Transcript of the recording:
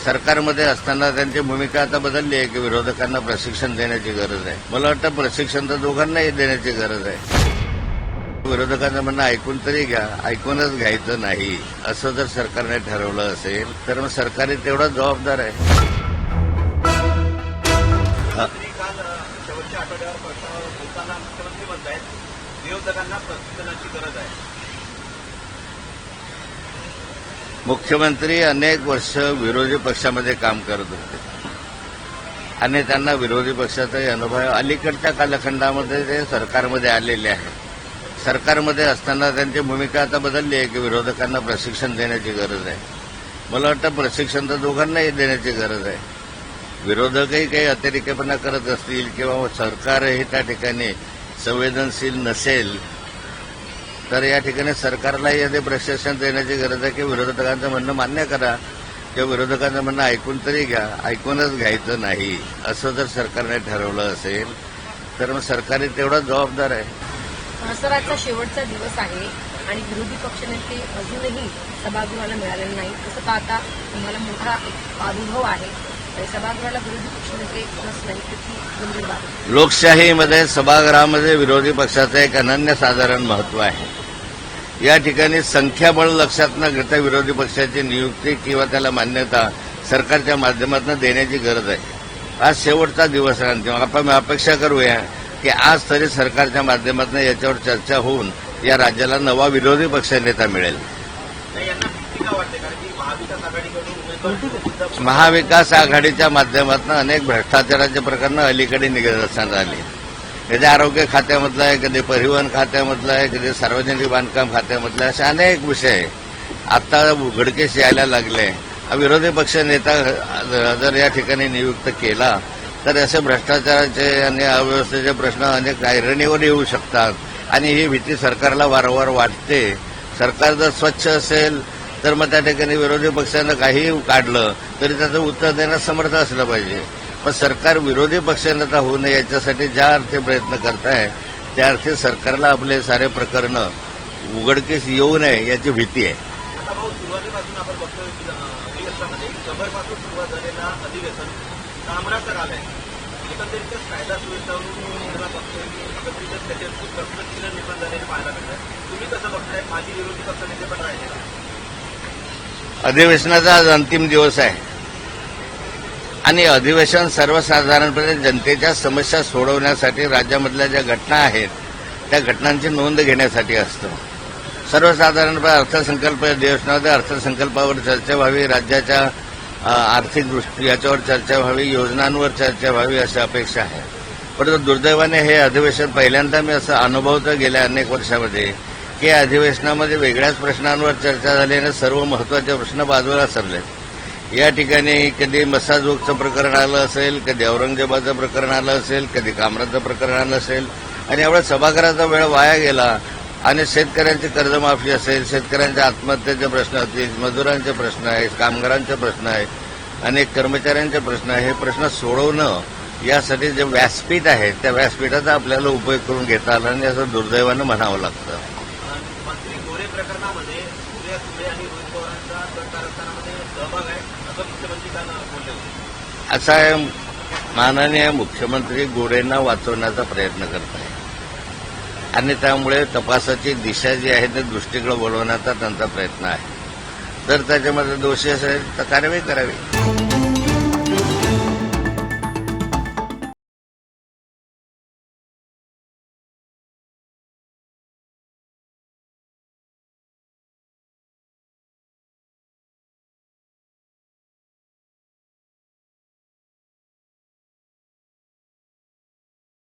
सरकारमध्ये असताना त्यांची भूमिका आता बदलली आहे की विरोधकांना प्रशिक्षण देण्याची गरज आहे. मला वाटतं प्रशिक्षण तर दोघांनाही देण्याची गरज आहे. विरोधकांचं म्हणणं ऐकून तरी घ्या, ऐकूनच घ्यायचं नाही असं जर सरकारने ठरवलं असेल तर मग सरकारही तेवढा जबाबदार आहे. शेवटच्या आठवड्यावर बोलताना मुख्यमंत्री म्हणतायत विरोधकांना प्रशिक्षणाची गरज आहे. मुख्यमंत्री अनेक वर्ष विरोधी पक्षामध्ये काम करत होते आणि त्यांना विरोधी पक्षाचाही अनुभव अलीकडच्या कालखंडामध्ये ते सरकारमध्ये आलेले आहेत. सरकारमध्ये असताना त्यांची भूमिका आता बदलली आहे की विरोधकांना प्रशिक्षण देण्याची गरज आहे. मला वाटतं प्रशिक्षण तर दोघांनाही देण्याची गरज आहे. विरोधकही काही अतिरेकीपणा करत असतील किंवा सरकारही त्या ठिकाणी संवेदनशील नसेल तर या ठिकाणी सरकारलाही याचे प्रशिक्षण देण्याची गरज आहे की विरोधकांचं म्हणणं मान्य करा किंवा विरोधकांचं म्हणणं ऐकून तरी घ्या, ऐकूनच घ्यायचं नाही असं जर सरकारने ठरवलं असेल तर मग सरकारही तेवढा जबाबदार आहे. संसदाचा शेवटचा दिवस आहे आणि विरोधी पक्षनेते अजूनही सभागृहाला मिळालेले नाही. तसं पाहता तुम्हाला मोठा अनुभव आहे आणि सभागृहाला विरोधी पक्षनेते नाही त्याची गंभीर बाब आहे. लोकशाहीमध्ये सभागृहामध्ये विरोधी पक्षाचं एक अनन्यसाधारण महत्व आहे. या ठिकाणी संख्याबळ लक्षात न घेता विरोधी पक्षाची नियुक्ती किंवा त्याला मान्यता सरकारच्या माध्यमातून देण्याची गरज आहे. आज शेवटचा दिवस आहे. आपण अपेक्षा करूया की आज तरी सरकारच्या माध्यमातून याच्यावर चर्चा होऊन या राज्याला नवा विरोधी पक्षनेता मिळेल. महाविकास आघाडीच्या माध्यमातून अनेक भ्रष्टाचाराचे प्रकरणं अलीकडे निदर्शनास आली. कधी आरोग्य खात्यामधलं आहे, कधी परिवहन खात्यामधलं आहे, कधी सार्वजनिक बांधकाम खात्यामधलं आहे, असे अनेक विषय आता उघडकीस यायला लागले. विरोधी पक्ष नेता जर या ठिकाणी नियुक्त केला तर असे भ्रष्टाचाराचे आणि अव्यवस्थेचे प्रश्न अनेक ऐरणीवर येऊ शकतात आणि ही भीती सरकारला वारंवार वाटते. सरकार जर स्वच्छ असेल तर मग त्या ठिकाणी विरोधी पक्षानं काहीही काढलं तरी त्याचं उत्तर देण्यास समर्थ असलं पाहिजे. पण सरकार विरोधी पक्षनेता होऊ नये याच्यासाठी ज्या अर्थी प्रयत्न करत आहे त्या अर्थी सरकारला आपले सारे प्रकरणं उघडकीस येऊ नये याची भीती आहे. सुरुवातीपासून आपण बघतोय अधिवेशनामध्ये शंभरपासून सुरुवात झालेला अधिवेशन कामराचं आलंय. एकंदरीतच कायदा सुव्यवस्थेला बघतोय की एकंदरीतच त्याचे खूप कष्टशील निर्माण झालेले पाहायला मिळतात. तुम्ही कसं बघताय? माजी विरोधी पक्षनेते पण राहिले. अधिवेशनाचा आज अंतिम दिवस आहे आणि अधिवेशन सर्वसाधारणपणे जनतेच्या समस्या सोडवण्यासाठी राज्यामधल्या ज्या घटना आहेत त्या घटनांची नोंद घेण्यासाठी असतं. सर्वसाधारणपणे अर्थसंकल्प अधिवेशनामध्ये अर्थसंकल्पावर चर्चा व्हावी, राज्याच्या आर्थिक दृष्टी याच्यावर चर्चा व्हावी, योजनांवर चर्चा व्हावी अशी अपेक्षा आहे. परंतु दुर्दैवाने हे अधिवेशन पहिल्यांदा मी असं अनुभवतो गेल्या अनेक वर्षामध्ये की अधिवेशनामध्ये वेगळ्याच प्रश्नांवर चर्चा झाल्याने सर्व महत्वाचे प्रश्न बाजूला सरले. या ठिकाणी कधी मसाजोगचं प्रकरण आलं असेल, कधी औरंगजेबाचं प्रकरण आलं असेल, कधी कामराचं प्रकरण आलं असेल आणि एवढा सभागृहाचा वेळ वाया गेला. आणि शेतकऱ्यांची कर्जमाफी असेल, शेतकऱ्यांच्या आत्महत्येचे प्रश्न असतील, मजुरांचे प्रश्न आहेत, कामगारांचे प्रश्न आहेत, अनेक कर्मचाऱ्यांचे प्रश्न आहे. हे प्रश्न सोडवणं यासाठी जे व्यासपीठ आहे त्या व्यासपीठाचा आपल्याला उपयोग करून घेता आला आणि असं दुर्दैवानं म्हणावं लागतं. मंत्री गोरे प्रकरणामध्ये सूर्या सुळे आणि रोहित पवारांचा सरकारस्थानामध्ये सहभाग आहे असं मुख्यमंत्री काल बोलले होते. असा आहे, माननीय मुख्यमंत्री गोरेंना वाचवण्याचा प्रयत्न करत आहे आणि त्यामुळे तपासाची दिशा जी आहे ती दृष्टीकडे वळवण्याचा त्यांचा प्रयत्न आहे. जर त्याच्यामध्ये दोषी असेल तर कारवाई करावी.